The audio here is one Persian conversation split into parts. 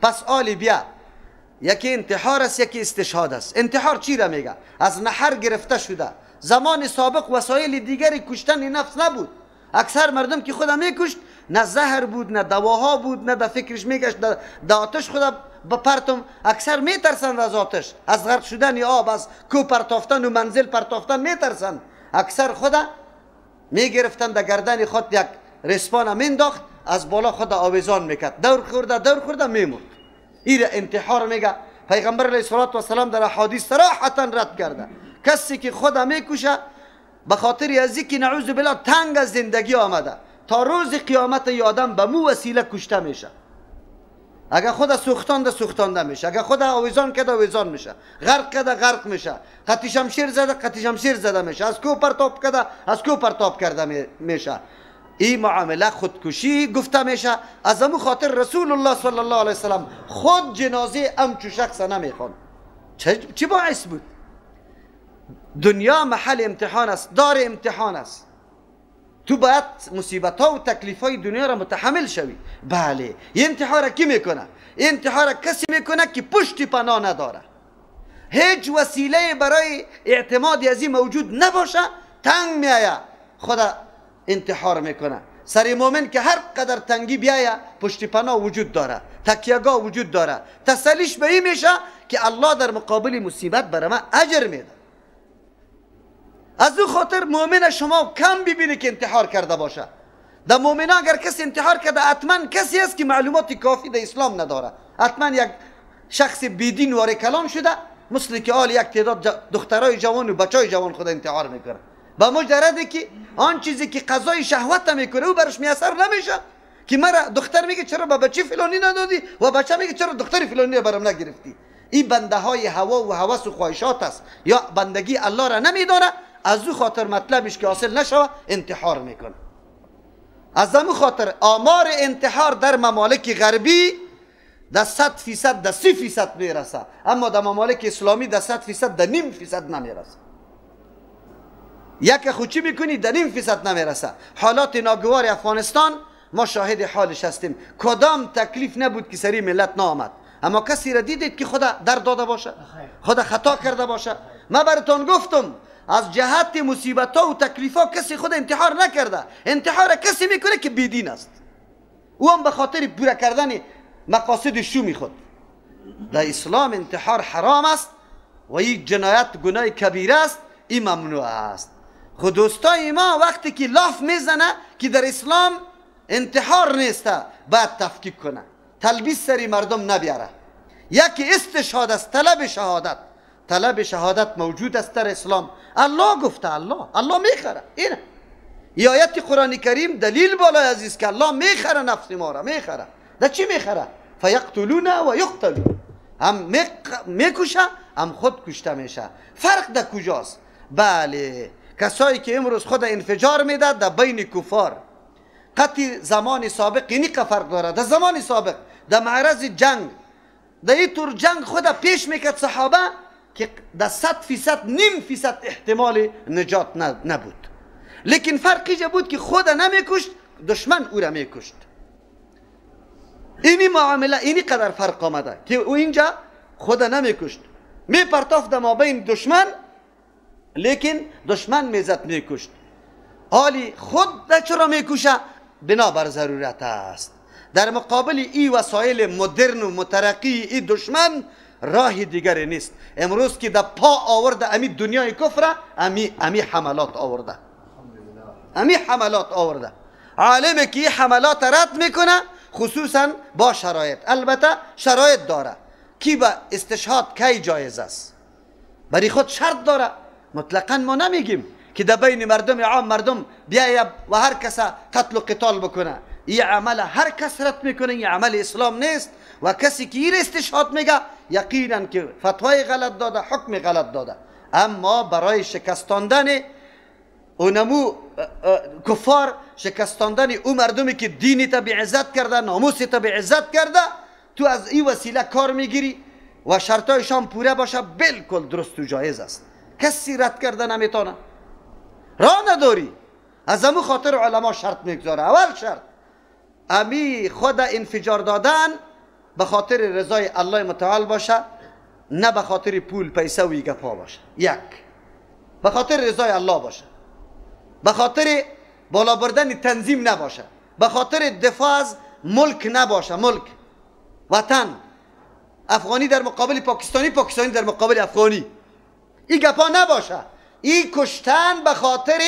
پس آلی بیا، یکی انتحار است یکی استشهاد است. انتحار چی را میگه؟ از نحر گرفته شده. زمان سابق وسایل دیگری کشتن نفس نبود. اکثر مردم که خودم میکشت نه زهر بود نه دواها بود نه در فکرش میگشت در آتش خدا بپرتم. اکثر میترسند از آتش، از غرق شدن آب، از کو پرتافتن و منزل پرتافتن میترسند. اکثر خدا میگرفتند در گردن خود یک رسپان مینداخت، از بالا خود آویزان میکرد، دور خورده میموند. این انتحار میگه. پیغمبر علیه السلام در احادیث صراحتا رد کرده کسی که خود میکشه به خاطر از اینکه نعوذ بالله تنگ از زندگی آمده تا روز قیامت ی آدم به مو وسیله کشته میشه. اگر خود سوختانده میشه، اگر خود آویزان کرده آویزان میشه، غرق کرده غرق میشه، قطع شمشیر زده میشه، از کو پرتاب کرده از کو پرتاب کرده میشه. این معامله خودکشی گفته میشه. از امو خاطر رسول الله صلی الله علیه وسلم خود جنازه همچو شخص نمیخوان. چی باعث بود؟ دنیا محل امتحان است، دار امتحان است. تو باید مصیبت ها و تکلیف های دنیا را متحمل شوی. بله، این انتحار کی میکنه؟ این انتحار کسی میکنه که پشت پناه نداره، هیچ وسیله برای اعتماد از این موجود نباشه، تنگ میآیه خدا انتحار میکنه. سر مومن که هر قدر تنگی بیایه پشت پناه وجود داره، تکیهگاه وجود داره، تسلیش به این میشه که الله در مقابل مصیبت برای من اجر میده. از او خاطر مؤمن شما کم ببینی که انتحار کرده باشه. در مؤمنان اگر کسی انتحار کرده حتما کسی است که معلومات کافی در اسلام نداره، حتما یک شخص بیدین وارد کلام شده، مثل که آل یک تعداد دخترای جوان و بچای جوان خود انتحار میکنه. با مجرده که آن چیزی که قضای شهوت میکنه او برش میاثر نمیشه. که مرا دختر میگه چرا با بچه فلانی ندادی و بچه میگه چرا دختر فلانی برام نگرفتی. این بنده های هوا و هوس و خواهشات است، یا بندگی الله را نمیدونه. از او خاطر مطلبش که حاصل نشوه انتحار میکنه. از امو خاطر آمار انتحار در ممالک غربی در 100% در 30% میرسه، اما در ممالک اسلامی در 100% در 0.5% نمیرسه. یک خود چی میکنی در 0.5% نمیرسه. حالات ناگوار افغانستان ما شاهد حالش هستیم. کدام تکلیف نبود که سری ملت نامد، اما کسی را دیدید که خدا درد داده باشه، خدا خطا کرده باشه؟ ما براتون گفتم از جهت مصیبت ها و تکلیف ها کسی خود انتحار نکرده. انتحار کسی میکنه که بیدین است، او هم به خاطر پورا کردن مقاصد شومی خود. در اسلام انتحار حرام است و این جنایت گناه کبیره است، این ممنوع است. خود دوستای ما وقتی که لاف میزنه که در اسلام انتحار نیسته، باید تفکیک کنه، تلبیس سری مردم نبیاره. یکی استشهاد است، طلب شهادت موجود است در اسلام. الله گفته، الله میخره. این آیت قرآن کریم دلیل بالای عزیز که الله میخره نفس ما را. میخره در چی میخره؟ فیقتلون و یقتلون، هم میکشه هم خود کشته میشه. فرق در کجاست؟ بله، کسایی که امروز خود انفجار میده در بین کفار. قطع زمان سابق اینی که فرق داره. در زمان سابق در معرض جنگ، در این طور جنگ خود پیش میکرد صحابه که در 100% 0.5% احتمال نجات نبود. لیکن فرقی جا بود که خود نمیکشت، دشمن او را میکشت. اینی معامله اینی قدر فرق آمده که او اینجا خود نمیکشت، میپرتافت ما بین دشمن، لیکن دشمن میزد میکشت. حالی خود چرا میکشه؟ بنابر ضرورت است. در مقابل این وسایل مدرن و مترقی این دشمن راه دیگری نیست. امروز که در پا آورده امی دنیای کفر، امی حملات آورده. عالمی که این حملات رد میکنه، خصوصا با شرایط. البته شرایط داره کی با استشهاد کی جایز است، برای خود شرط داره. مطلقا ما نمیگیم که در بین مردم عام مردم بیاید و هر کس قتل و قتال بکنه. این عمل هر کس رد میکنه، این عمل اسلام نیست. و کسی که این استشهاد میگه یقینا که فتوای غلط داده، حکم غلط داده. اما برای شکستاندن اونمو کفار، شکستاندن اون مردمی که دینی تا به عزت کرده، ناموسی تا به عزت کرده، تو از این وسیله کار میگیری و شرطایشان پوره باشه، بالکل درست و جایز است. کسی رد کرده نمیتونه، راه نداری. از امو خاطر علما شرط میگذاره. اول شرط امی خود انفجار دادن به خاطر رضای الله متعال باشه، نه به خاطر پول پیسه و گپا باشه. یک، به خاطر رضای الله باشه، به خاطر بالا بردن تنظیم نباشه، به خاطر دفاع از ملک نباشه. ملک، وطن، افغانی در مقابل پاکستانی، پاکستانی در مقابل افغانی، این گپا نباشه. این کشتن به خاطر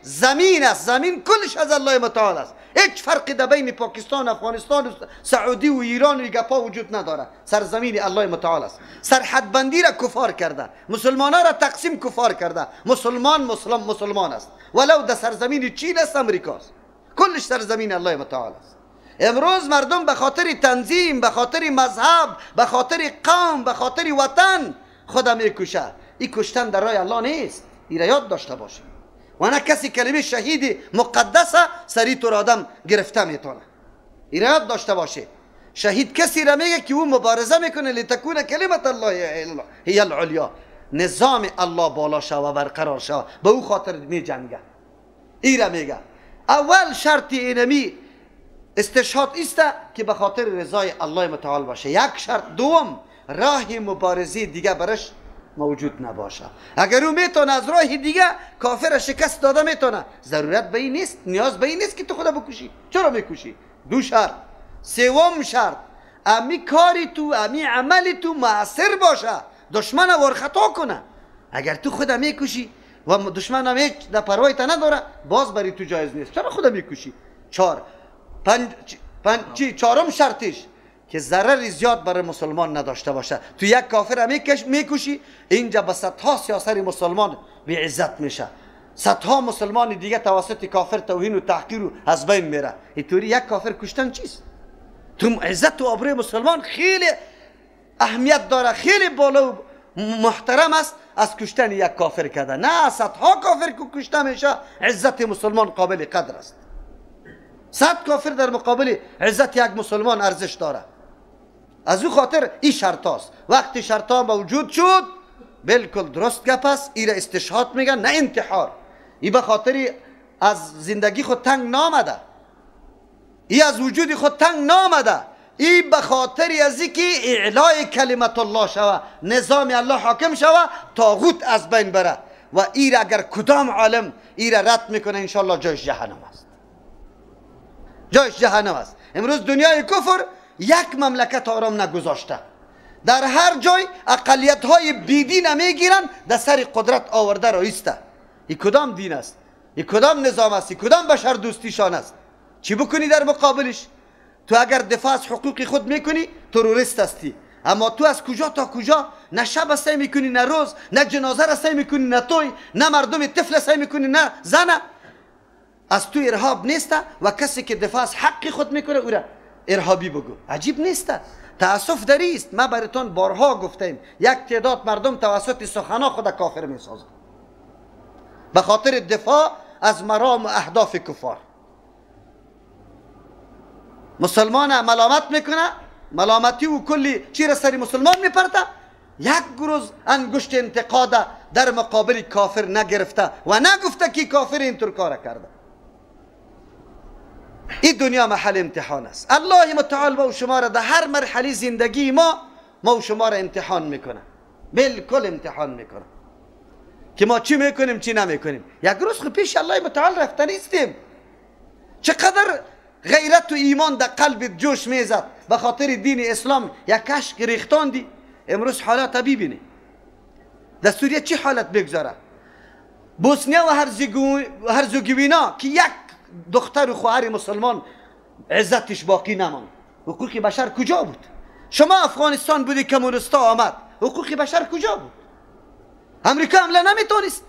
زمین است. زمین کلش از الله متعال است. هیچ فرقی در بین پاکستان، افغانستان و سعودی و ایران و گپا وجود نداره. سرزمین الله متعال است. سرحد بندی را کفار کرده، مسلمانان را تقسیم کفار کرده. مسلمان است، ولو در سرزمین چین است، امریکاست، کلش سرزمین الله متعال است. امروز مردم به خاطر تنظیم، به خاطر مذهب، به خاطر قوم، به خاطر وطن خودم میکشه. این کشتن در راه الله نیست. این را یاد داشته باشید. و نه کسی کلمه شهید مقدسه سری تو را آدم گرفته میتونه. این را یاد داشته باشه. شهید کسی را میگه که او مبارزه میکنه لتکون کلمت الله هی العلیا، نظام الله بالا شوه و برقرار شوه، به او خاطر می جنگه. این را میگه. اول شرط اینمی استشهاد است که به خاطر رضای الله متعال باشه. یک شرط. دوم، راه مبارزه دیگه برش موجود نباشه. اگر او میتونه از راه دیگه کافر شکست داده میتونه، ضرورت به این نیست، نیاز به این نیست که تو خدا بکشی. چرا میکشی؟ دو شرط. سوم شرط، امی کاری تو، امی عملی تو مؤثر باشه، دشمن ور خطا کنه. اگر تو خدا میکشی و دشمن هم هیچ در پروای تا نداره، باز بری تو جایز نیست. چرا خدا میکشی؟ چهارم شرطش که ضرر زیاد برای مسلمان نداشته باشه. تو یک کافر میکشی، اینجا به صدها سیاسر مسلمان بی عزت میشه، صدها مسلمان دیگه توسط کافر توهین و تحقیر و از بین میره. اینطوری یک کافر کشتن چیست؟ تو عزت و آبروی مسلمان خیلی اهمیت داره، خیلی بالا و محترم است از کشتن یک کافر کردن. نه، صدها کافر که کشته میشه، عزت مسلمان قابل قدر است. 100 کافر در مقابل عزت یک مسلمان ارزش داره. از او خاطر این شرط است. وقتی شرط ها موجود شد، بالکل درست گپ است. این را استشهاد میگن، نه انتحار. این به خاطر از زندگی خود تنگ نامده، این از وجود خود تنگ نامده، این به خاطر از اینکه اعلای کلمت الله شوه، نظام الله حاکم شوه، طاغوت از بین بره. و این را اگر کدام عالم این را رد میکنه، انشاءالله جایش جهنم است. جایش جهنم است. امروز دنیای کفر یک مملکت آرام نگذاشته. در هر جای اقلیت های بیدین میگیرن، در سر قدرت آورده رایسته. این کدام دین است؟ این کدام نظام است؟ این کدام بشر دوستیشان است؟ چی بکنی در مقابلش؟ تو اگر دفاع از حقوق خود میکنی، تروریست هستی. اما تو از کجا تا کجا نه شب سعی میکنی، نه روز، نه جنازه را سعی میکنی، نه توی، نه مردم طفل سعی میکنی، نه زنه. از تو ارهاب نیسته و کسی که دفاع از حق خود میکنه او را ارهابی بگو. عجیب نیسته؟ تأسف داری است. ما براتون بارها گفتیم یک تعداد مردم توسط سخنا خود کافر میسازند به خاطر دفاع از مرام و اهداف کفار. مسلمان ملامت میکنه، ملامتی و کلی چی را سری مسلمان میپرده، یک روز انگشت انتقاد در مقابل کافر نگرفته و نگفته که کافر اینطور کار کرده. این دنیا محل امتحان است. الله متعال با شما را در هر مرحله زندگی ما و شما را امتحان میکنه، بالکل امتحان میکنه که ما چی میکنیم چی نمیکنیم. یک روز خود پیش الله متعال رفته نیستیم. چقدر غیرت و ایمان در قلبت جوش میزد به خاطر دین اسلام، یک کشک ریختاندی. امروز حالات ببینی در سوریه چی حالت بگذاره. بوسنیا و هرزگوینا که یک دختر و خواهر مسلمان عزتش باقی نماند. حقوق بشر کجا بود؟ شما افغانستان بودی کمونیستا آمد، حقوق بشر کجا بود؟ امریکا حمله نمیتونست.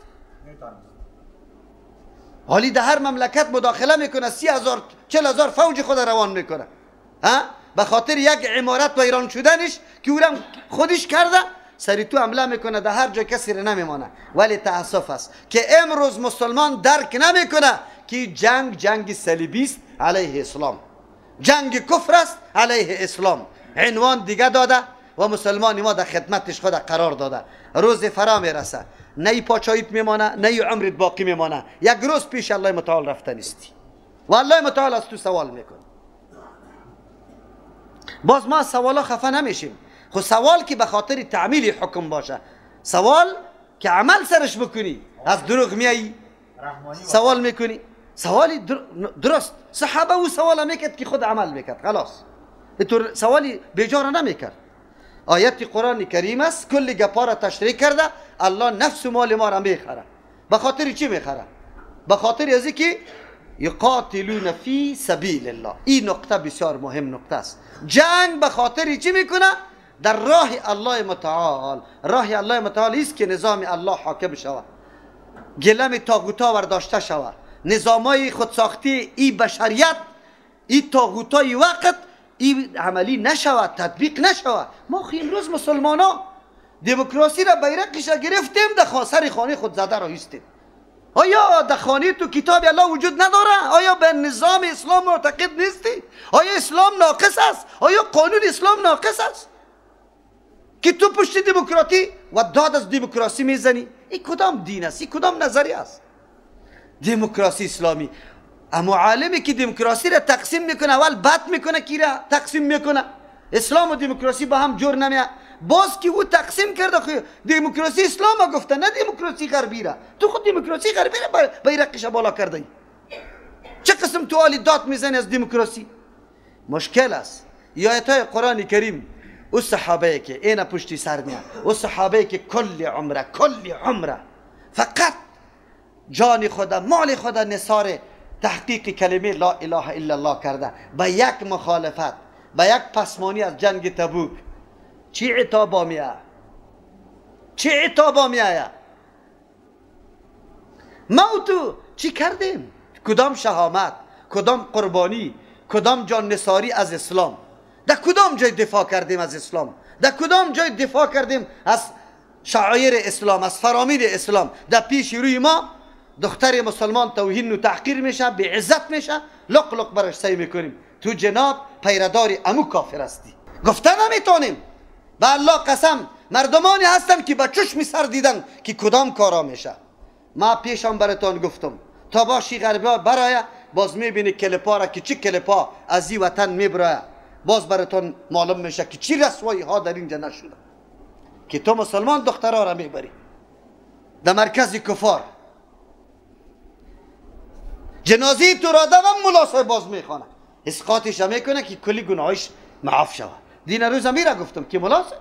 حالی در هر مملکت مداخله میکنه، 30,000 40,000 فوج خود روان میکنه به خاطر یک عمارت ویران شدنش که او خودش کرده. سری تو حمله میکنه، در هر جا کسی رو نمیمانه. ولی تاسف است که امروز مسلمان درک نمیکنه که جنگ صلیبی است علیه اسلام، جنگ کفر است علیه اسلام. عنوان دیگه داده و مسلمانی ما در خدمتش خود قرار داده. روز فرا میرسه، نه پاچاییت میمانه، نه عمرت باقی میمانه. یک روز پیش الله متعال رفته نیستی و الله متعال از تو سوال میکنه. باز ما از سوالا خفه نمیشیم. خب سوال که به خاطر تعمیل حکم باشه، سوال که عمل سرش بکنی. از دروغ میایی سوال میکنی، سوالی درست. صحابه او سوال میکرد که خود عمل میکرد، خلاص اینطور سوالی بیجار نمیکرد. آیت قرآن کریم است کل گپا را تشریح کرده. الله نفس و مال ما را میخره. به خاطر چی میخره؟ به خاطر از اینکه یقاتلون فی سبیل الله. این نقطه بسیار مهم نقطه است. جنگ به خاطر چی میکنه؟ در راه الله متعال. راه الله متعال است که نظام الله حاکم شود، گلم طاغوتا ورداشته شود، نظامای خودساختی ای بشریت ای طاغوتای وقت ای عملی نشود، تطبیق نشود. ما خیلی امروز مسلمان ها دموکراسی را بیرقش گرفتیم، در سر خانه خود زده را ایستیم. آیا در خانه تو کتاب الله وجود نداره؟ آیا به نظام اسلام معتقد نیستی؟ آیا اسلام ناقص است؟ آیا قانون اسلام ناقص است که تو پشت دموکراسی و داد از دموکراسی میزنی؟ این کدام دین است؟ این کدام نظریه است؟ دموکراسی اسلامی. اما عالمی که دموکراسی را تقسیم میکنه اول بد میکنه کی را تقسیم میکنه. اسلام و دموکراسی با هم جور نمیاد. باز که او تقسیم کرده خود دموکراسی اسلام ها گفته، نه دموکراسی غربی را. تو خود دموکراسی غربی را بیرقش بالا کرده ای. چه قسم تو آلی داد میزنی از دموکراسی؟ مشکل است. آیات های قرآن کریم او صحابه که اینا پشتی سر میاد، او صحابه که کل عمره فقط جان خدا مال خدا نثار تحقیق کلمه لا اله الا الله کرده، به یک مخالفت، به یک پسمانی از جنگ تبوک چی عتابا میاد؟ چی عتابا میاد؟ ما و تو چی کردیم؟ کدام شهامت، کدام قربانی، کدام جان نثاری از اسلام؟ در کدام جای دفاع کردیم از اسلام؟ در کدام جای دفاع کردیم از شعایر اسلام، از فرامین اسلام؟ در پیش روی ما دختر مسلمان توهین و تحقیر میشه، به عزت میشه، لق لق برش سعی میکنیم. تو جناب پیرداری امو کافر هستی. گفته نمیتونیم. به الله قسم مردمانی هستن که با چشم سر دیدن که کدام کارا میشه. ما پیشم براتون گفتم تا باشی غربی برای باز میبینی کلپا را که چی کلپا از این وطن میبرای، باز براتون معلوم میشه که چی رسوایی ها در اینجا نشده که تو مسلمان دخترها را میبری در مرکز کفار. جنازی تو را دوام ملاسه باز میخوانه، اسقاطش میکنه که کلی گناهش معاف شود. دین روز میره گفتم که ملاسه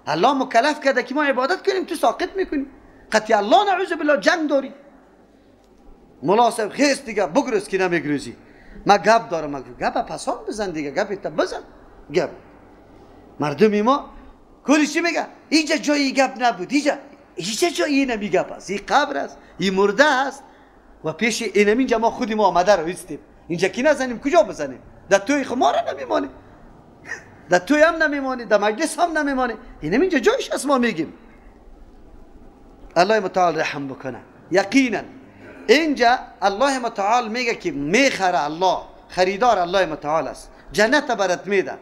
الله مکلف کرده که ما عبادت کنیم، تو ساقط میکنی. قطعی الله نعوذ بالله جنگ داری. ملاسه خیست دیگه بگرز که نمیگرزی. ما گپ دارم، گپ پسان بزن دیگه، گپ تا بزن. گپ مردمی ما کلی چی میگه؟ اینجا جایی گپ نبود، اینجا جایی نمی گپ است، این قبر است، این مرده است و پیش اینجا ما خودی ما آمده رو ایستیم. اینجا کی نزنیم کجا بزنیم؟ در توی خمار نمیمانه، در توی هم نمیمانه، در مجلس هم نمیمانه. اینجا جایش است. ما میگیم الله متعال رحم بکنه. یقینا اینجا الله متعال میگه که میخره، الله خریدار الله متعال است، جنت برات میده.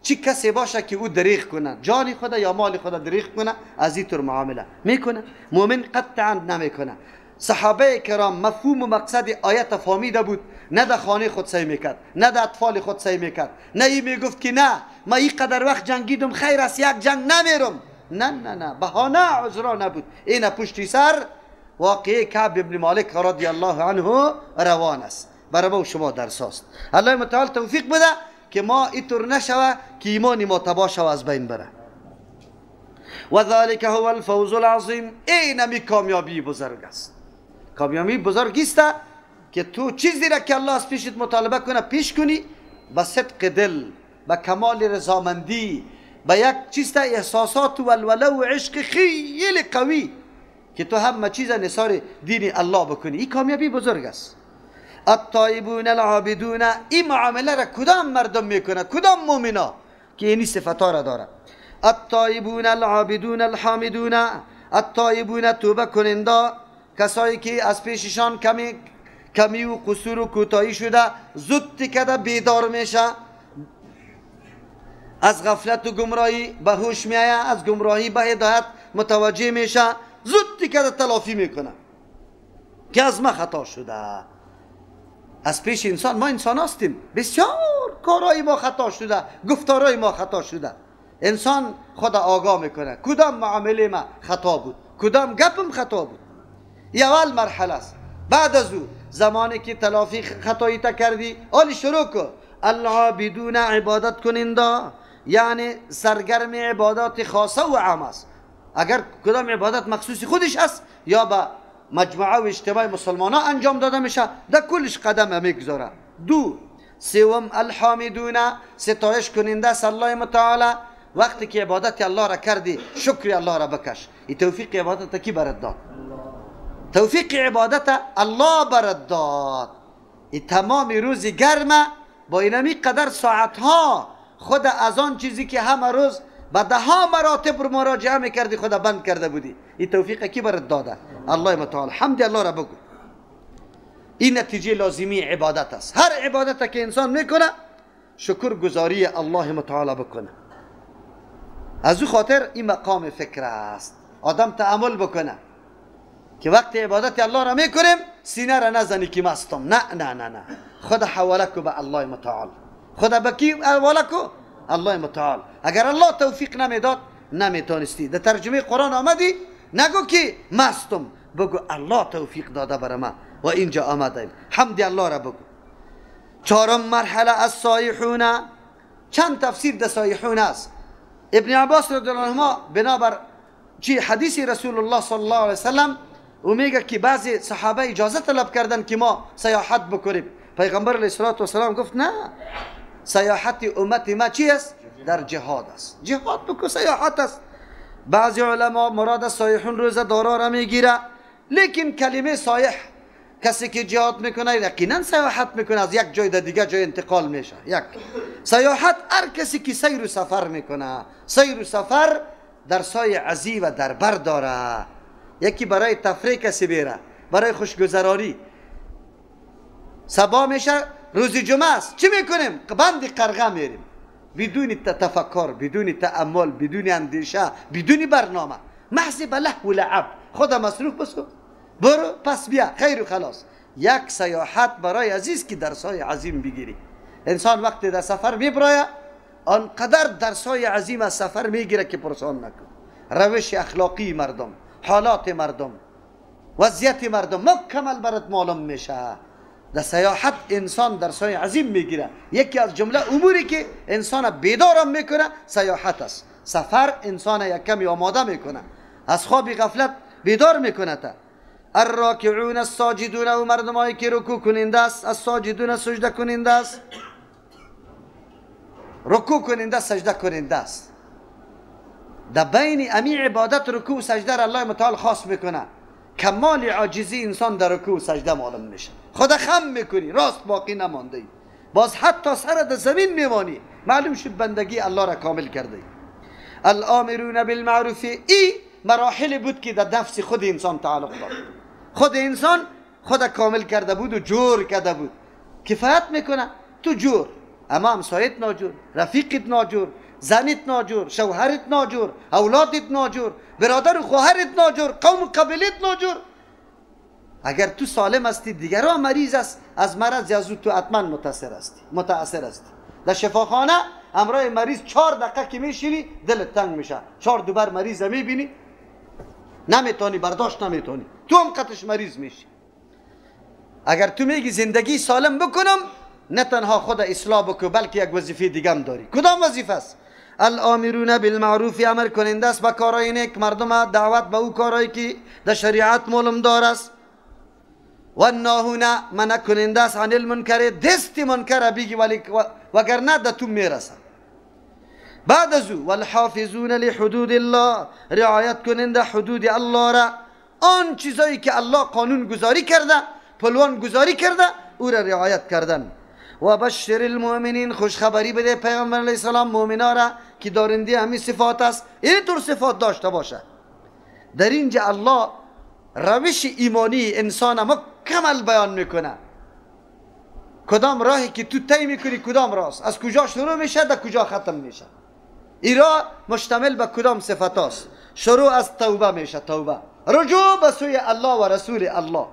چی کسی باشه که او دریغ کنه، جان خدا یا مال خدا دریغ کنه، از این طور معامله میکنه. مؤمن قطعا نمیکنه. صحابه کرام مفهوم و مقصد آیت فهمیده بود، نه در خانه خود سعی میکرد، نه در اطفال خود سعی میکرد، نه ای میگفت که نه ما این قدر وقت جنگیدم خیر است یک جنگ نمیرم. نه بهانه عذرا نبود. این پشتی سر واقعه کعب ابن مالک رضی الله عنه روان است. برای ما و شما درس است. الله متعال توفیق بده که ما اینطور نشوه که ایمان ما تباه شوه، از بین بره. و ذلك هو الفوز العظیم. این همی کامیابی بزرگ است. کامیابی بزرگ است که تو چیزی را که الله از پیشت مطالبه کنه پیش کنی، با صدق دل، با کمال رضامندی، با یک چیز احساسات و ولوله و عشق خیلی قوی که تو همه چیز نثار دین الله بکنی. این کامیابی بزرگ است. الطایبون العابدون. این معامله را کدام مردم میکنه؟ کدام مؤمنا که این صفتا را داره؟ الطایبون العابدون الحامدون. الطایبون توبه کننده، کسایی که از پیششان کمی و قصور و کوتاهی شده زود کده بیدار میشه، از غفلت و گمراهی به هوش میایه، از گمراهی به هدایت متوجه میشه، زود کده تلافی میکنه که از ما خطا شده. از پیش انسان، ما انسان هستیم، بسیار کارهای ما خطا شده، گفتارهای ما خطا شده. انسان خود آگاه میکنه کدام معامله ما خطا بود، کدام گپم خطا بود. این اول مرحله است. بعد از او زمانی که تلافی خطایی تا کردی، آلی شروع کن العابدون عبادت کننده، یعنی سرگرم عبادات خاصه و عام است. اگر کدام عبادت مخصوصی خودش است یا با مجموعه و اجتماع مسلمان ها انجام داده میشه، در کلش قدم میگذاره. دو، سوم الحامدون ستایش کننده است الله متعالی. وقتی که عبادت الله را کردی شکر الله را بکش. این توفیق عبادت کی برات داد؟ توفیق عبادت الله برات داد. این تمام روز گرمه با اینمی قدر ساعت ها خود از آن چیزی که همه روز با ده ها مراتب رو مراجعه میکردی خدا بند کرده بودی. این توفیق کی برات داده؟ الله متعال. حمد الله را بگو. این نتیجه لازمی عبادت است. هر عبادت که انسان میکنه شکر گزاری الله متعال بکنه. از او خاطر این مقام فکر است. آدم تأمل بکنه که وقتی عبادت الله را میکنیم سینه را نزنی که مستم. نه نه نه نه، خود حواله کو به الله متعال. خود به کی حواله کو؟ الله متعال. اگر الله توفیق نمیداد نمیتونستی. در ترجمه قرآن آمدی نگو که مستم، بگو الله توفیق داده برای من و اینجا آمدیم. حمد الله را بگو. چهارم مرحله از سایحون. چند تفسیر در سایحون است. ابن عباس رضی الله عنهما بنابر چی حدیث رسول الله صلی الله علیه وسلم او میگه که بعضی صحابه اجازه طلب کردن که ما سیاحت بکنیم. پیغمبر علیه السلام گفت نه، سیاحت امت ما چی است؟ در جهاد است. جهاد بکن، سیاحت است. بعضی علما مراد از سایحون روزه دارا را میگیره، لیکن کلمه سایح کسی که جهاد میکنه یقینا سیاحت میکنه، از یک جای در دیگه جای انتقال میشه. یک سیاحت هر کسی که سیر و سفر میکنه. سیر و سفر در سای عزی و در بر داره. یکی برای تفریح کسی بیره، برای خوشگذرانی. صبح میشه روز جمعه است، چی میکنیم؟ بند قرغه میریم بدون تفکر، بدون تأمل، بدون اندیشه، بدون برنامه، محض به لهو و لعب. خود مصروف بسو، برو پس بیا، خیر و خلاص. یک سیاحت برای عزیز که در سای عظیم بگیری. انسان وقتی در سفر میبراید آنقدر در سای عظیم از سفر میگیره که پرسان نکن. روش اخلاقی مردم، حالات مردم، وضعیت مردم مکمل برات معلوم میشه. در سیاحت انسان در سای عظیم میگیره. یکی از جمله اموری که انسان بیدارم میکنه سیاحت است. سفر انسان یک کمی آماده میکنه، از خواب غفلت بیدار میکنه. تا الراکعون الساجدون، و مردمایی که رکوع کننده است. الساجدون سجده کننده است. رکوع کننده سجده کننده است. در بین امی عبادت رکوع و سجده را الله متعال خاص میکنه. کمال عاجزی انسان در رکوع و سجده معلوم میشه. خود خم میکنی، راست باقی نمانده ای، باز حتی سر در زمین میمانی، معلوم شد بندگی الله را کامل کرده. الامرون بالمعروف، ای مراحل بود که در نفس خود انسان تعلق داشت. خود انسان خود کامل کرده بود و جور کرده بود. کفایت میکنه تو جور، اما همسایت ناجور، رفیقت ناجور، زنت ناجور، شوهرت ناجور، اولادت ناجور، برادر و خواهرت ناجور، قوم و قبیلت ناجور. اگر تو سالم هستی دیگران مریض است، از مرض از تو حتما متاثر هستی. در شفاخانه امرای مریض 4 دقیقه که میشینی دلت تنگ میشه. 4 دوبار مریض میبینی نمیتونی برداشت نمیتونی، تو هم قطعش مریض میشی. اگر تو میگی زندگی سالم بکنم، نه تنها خود اصلاح بکن بلکه یک وظیفه دیگه هم داری. کدام وظیفه است؟ الامرون بالمعروف، امر کننده است به کارهای نیک، مردم دعوت به او کارهایی که در شریعت معلوم دار است. و الناهون، منع کننده است عن المنکر، دست منکر بگی ولی وگرنه در تو میرسه. بعد از او والحافظون لحدود الله، رعایت کننده حدود الله را، آن چیزایی که الله قانون گذاری کرده، پلوان گذاری کرده، او را رعایت کردن. و بشر المؤمنین، خوشخبری بده پیامبر علیه السلام مؤمنا را که دارنده همین صفات است، اینطور صفات داشته باشه. در اینجا الله روش ایمانی انسان مکمل بیان میکنه. کدام راهی که تو طی میکنی کدام راست، از کجا شروع میشه در کجا ختم میشه. این راه مشتمل به کدام صفات است. شروع از توبه میشه، توبه رجوع به سوی الله و رسول الله،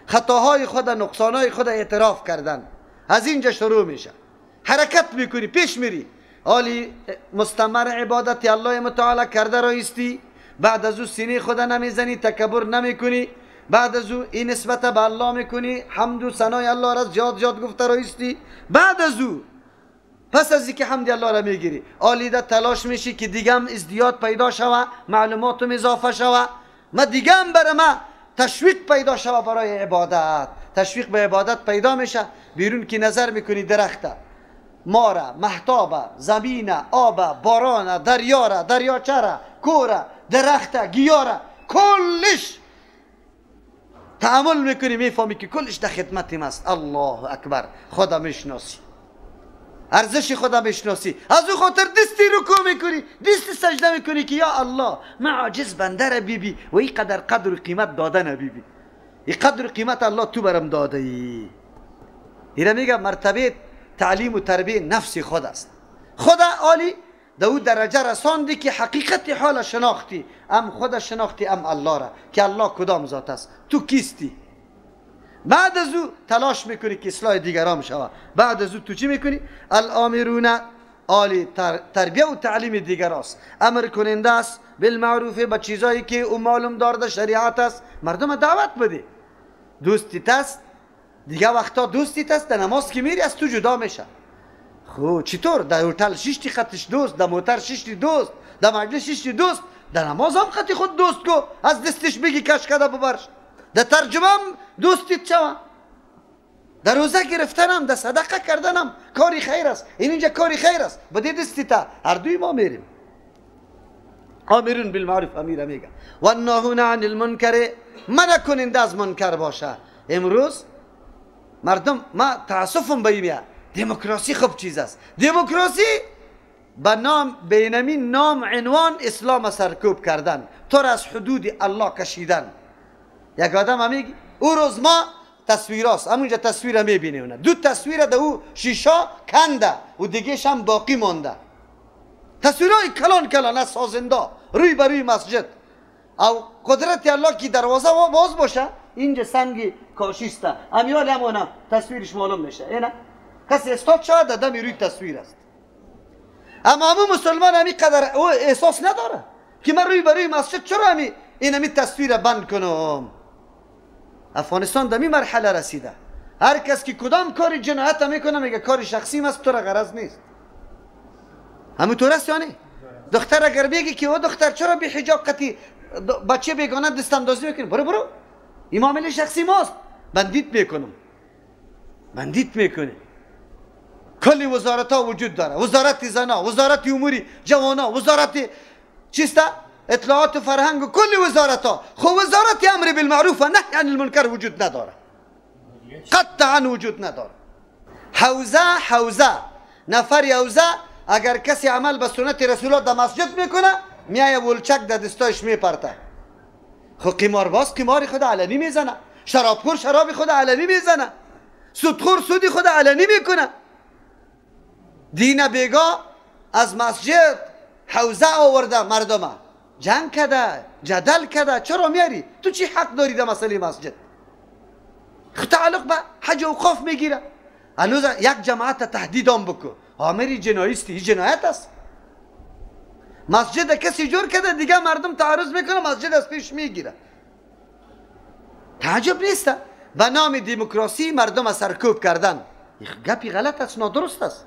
خطاهای خود نقصانهای خود اعتراف کردن، از اینجا شروع میشه. حرکت میکنی، پیش میری. حالی مستمر عبادت الله متعال کرده رایستی، بعد از او سینه خدا نمیزنی، تکبر نمیکنی، بعد از او این نسبت به الله میکنی، حمد و ثنای الله را زیاد گفته رایستی. بعد از او پس از اینکه حمد الله را میگیری، آلیده تلاش میشی که دیگه هم ازدیاد پیدا شوه، معلوماتم اضافه شوه، ما دیگه هم برای ما تشویق پیدا شوه برای عبادت. تشویق به عبادت پیدا میشه. بیرون که نظر میکنی درخته، ماره، محتابه، زمینه، آبه، بارانه، دریاره، دریاچره، کوره، درخته، گیاره، کلش تعامل میکنی، میفهمی که کلش در خدمتیم است. الله اکبر. خدا میشناسی، ارزش خدا میشناسی، از او خاطر دستی رکوع میکنی، دستی سجده میکنی که یا الله من عاجز بنده را بیبی و این قدر قدر و قیمت داده نبیبی، این قدر و قیمت الله تو برم داده ای. اینا میگه مرتبه تعلیم و تربیه نفس خود است. خدا عالی در او درجه رساندی که حقیقت حال شناختی، ام خود شناختی ام الله را، که الله کدام ذات است، تو کیستی. بعد از او تلاش میکنی که اصلاح دیگران شوه. بعد از او تو چی میکنی؟ الامرون، عالی تربیه و تعلیم دیگر است. امر کننده است بالمعروف، به چیزایی که او معلوم دارد شریعت است. مردم دعوت بده. دوستیت است دیگه، وقتا دوستیت است، در نماز که میری از تو جدا میشه. خب چطور؟ در هتل 6 خطش دوست، در موتر 6 دوست، در مجلس 6 دوست، در نماز هم خطی خود دوست کو از دستش بگی کش کده ببرش. در ترجمه هم دوستیت شوه. در روزه گرفتنم، در صدقه کردنم کاری خیر است. اینجا کاری خیر است، بده دستیت. هر دوی ما میریم. آمرون بالمعروف، امیر میگه و ناهون عن المنکر، منع کننده از منکر باشه. امروز مردم، ما تاسفم به این، دموکراسی خوب چیز است. دموکراسی به نام بینمین نام عنوان اسلام سرکوب کردن، تو را از حدود الله کشیدن. یک آدم میگه او روز ما تصویراست، همونجا تصویر میبینه، اونه دو تصویر در او شیشه کنده و دیگه هم باقی مانده. تصویرهای کلان کلان از سازنده روی بر روی مسجد. او قدرت الله که دروازه باز باشه، اینجا سنگ کاشیسته، امیال همونه تصویرش معلوم میشه. اینا کسی استاد شاید دمی روی تصویر است. اما همون مسلمان همی قدر او احساس نداره که من روی بروی مسجد چرا همی تصویر بند کنم. افغانستان دمی مرحله رسیده، هر کس که کدام کاری جنایت میکنه میگه کاری شخصی است، تو را غرض نیست. همونطور است یا نه؟ دختر اگر بگی که او دختر چرا بی حجاب قطعی بچه بیگانه دست اندازی میکنه، برو این معامله شخصی ماست، بندیت میکنم. بندیت میکنه. کلی وزارت ها وجود داره، وزارت زنا، وزارت امور جوانا، وزارت چیسته اطلاعات و فرهنگ و کلی وزارت ها. خب وزارت امر بالمعروف و نهی عن المنکر وجود نداره، قطعا وجود نداره. حوزه نفر حوزه اگر کسی عمل به سنت رسول الله در مسجد میکنه، میایه ولچک در دستایش میپرته. خب قمارباز قمار خود علنی میزنه، شرابخور شراب خود علنی میزنه، سودخور سودی خود علنی میکنه. دین بیگا از مسجد حوزه آورده، مردم جنگ کده، جدل کده. چرا میاری؟ تو چی حق داری در مسئله مسجد؟ تعلق به حج و اوقاف میگیره. هنوز یک جماعت تهدید هم بکن، آمری جنایستی، این جنایت است. مسجد کسی جور کرده دیگه مردم تعرض میکنه، مسجد از پیش میگیره. تعجب نیست. به نام دموکراسی مردم از سرکوب کردن، گپی غلط است، نادرست است،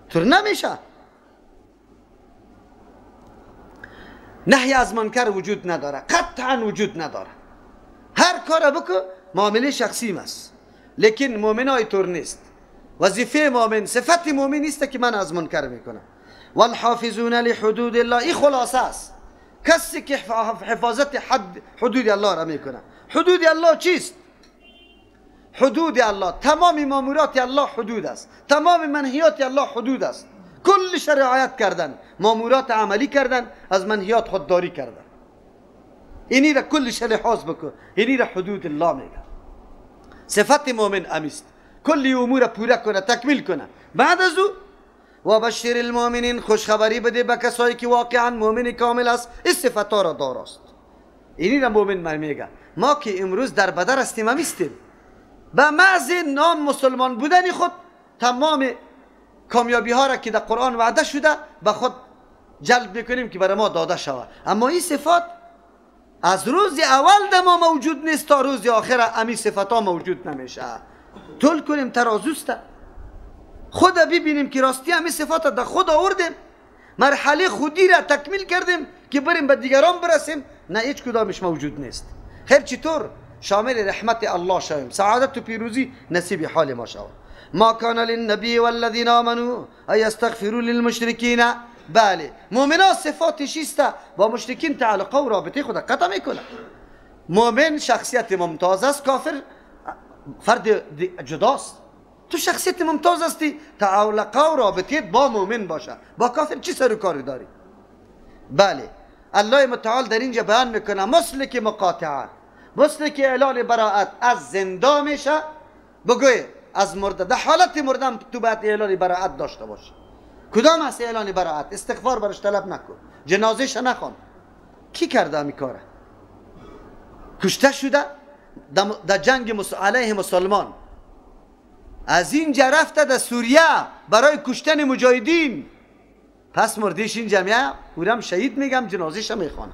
طور نمیشه. نهی از منکر وجود نداره، قطعا وجود نداره. هر کار بکن معامله شخصی است، لیکن مؤمن های طور نیست. وظیفه مؤمن، صفت مؤمن نیست که من از منکر میکنم. والحافظون لحدود الله، این خلاصه است. کسی که حفاظت حدود الله را میکنه. حدود الله چیست؟ حدود الله، تمام مامورات الله حدود است، تمام منهیات الله حدود است. کلش رعایت کردن، مامورات عملی کردن، از منهیات خودداری کردن. اینی را کلش لحاظ بکن، اینی را حدود الله میگه. صفت مؤمن امیست، کلی امور پورا کنه، تکمیل کنه. بعد از او و بشر المؤمنین، خوشخبری بده به کسایی که واقعا مؤمن کامل است، این صفت ها را داراست. اینی را مؤمن میگه. ما که امروز در بدر هستیم، هستیم به محض نام مسلمان بودن خود تمام کامیابی ها را که در قرآن وعده شده به خود جلب میکنیم که برای ما داده شود. اما این صفات از روز اول در ما موجود نیست تا روز آخر امی صفات ها موجود نمیشه. طول کنیم ترازوست، خود ببینیم که راستی امی صفات در خود آوردیم، مرحله خودی را تکمیل کردیم که بریم به دیگران برسیم، نه هیچ کدامش موجود نیست. خیر چطور شامل رحمت الله شویم، سعادت و پیروزی نصیب حال ما شود. ما کان للنبی والذین آمنوا ان یستغفروا للمشرکین. بله مؤمنان صفاتش است با مشرکین تعلق و رابطه خود قطع میکنه. مؤمن شخصیت ممتاز است، کافر فرد جداست. تو شخصیت ممتاز هستی، تعلق و رابطه با مؤمن باشه، با کافر چی سر و کاری داری؟ بله الله متعال در اینجا بیان میکنه مسلک مقاطعه، مسلک اعلان براءت از زنده میشه، بگوی از مرده، در حالت مردم تو باید اعلان براءت داشته باشی. کدام است اعلان براءت؟ استغفار برش طلب نکن، جنازهش نخوان. کی کرده امی کاره؟ کشته شده در جنگ علیه مسلمان، از اینجا رفته در سوریه برای کشتن مجاهدین، پس مردیش این جمعه اورم شهید میگم، جنازهش میخوانه.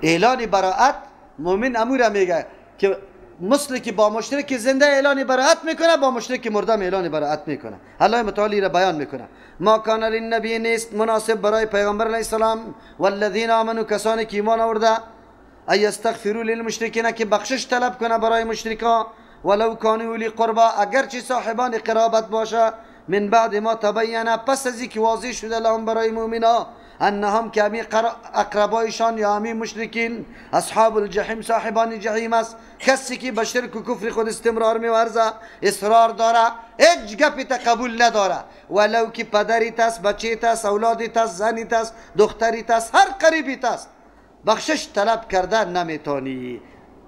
اعلان براءت مومن امور میگه که مثل که با مشرک زنده اعلان براءت میکنه، با مشرک مرده اعلان براءت میکنه. الله متعالی را بیان میکنه ما کان للنبی نیست مناسب برای پیغمبر علیه السلام والذین آمنوا کسانی که ایمان آورده ای استغفروا للمشرکین که بخشش طلب کنه برای مشرکان ولو کانوا اولی قربا اگرچه صاحبان قرابت باشه من بعد ما تبینه پس از اینکه واضح شده لهم برای مؤمنا انهم که امی اقربایشان یا امی مشرکین اصحاب الجحیم صاحبان جحیم است. کسی که به شرک و کفر خود استمرار می‌ورزه، اصرار داره، هیچ گپی قبول نداره، ولو که پدریت است، بچیت است، اولادیت است، زنیت است، دختریت است، هر قریبیت است، بخشش طلب کرده نمیتونی.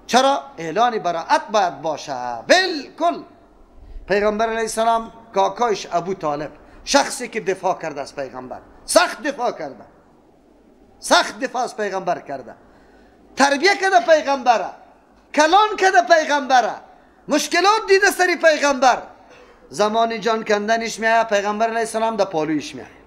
چرا؟ اعلان براءت باید باشه. بالکل پیغمبر علیه السلام کاکایش ابو طالب، شخصی که دفاع کرده از پیغمبر، سخت دفاع کرده، سخت دفاع از پیغمبر کرده، تربیه کرده پیغمبره، کلان کرده پیغمبره، مشکلات دیده سری پیغمبر. زمان جان کندنش میایه پیغمبر علیه السلام در پالویش میایه.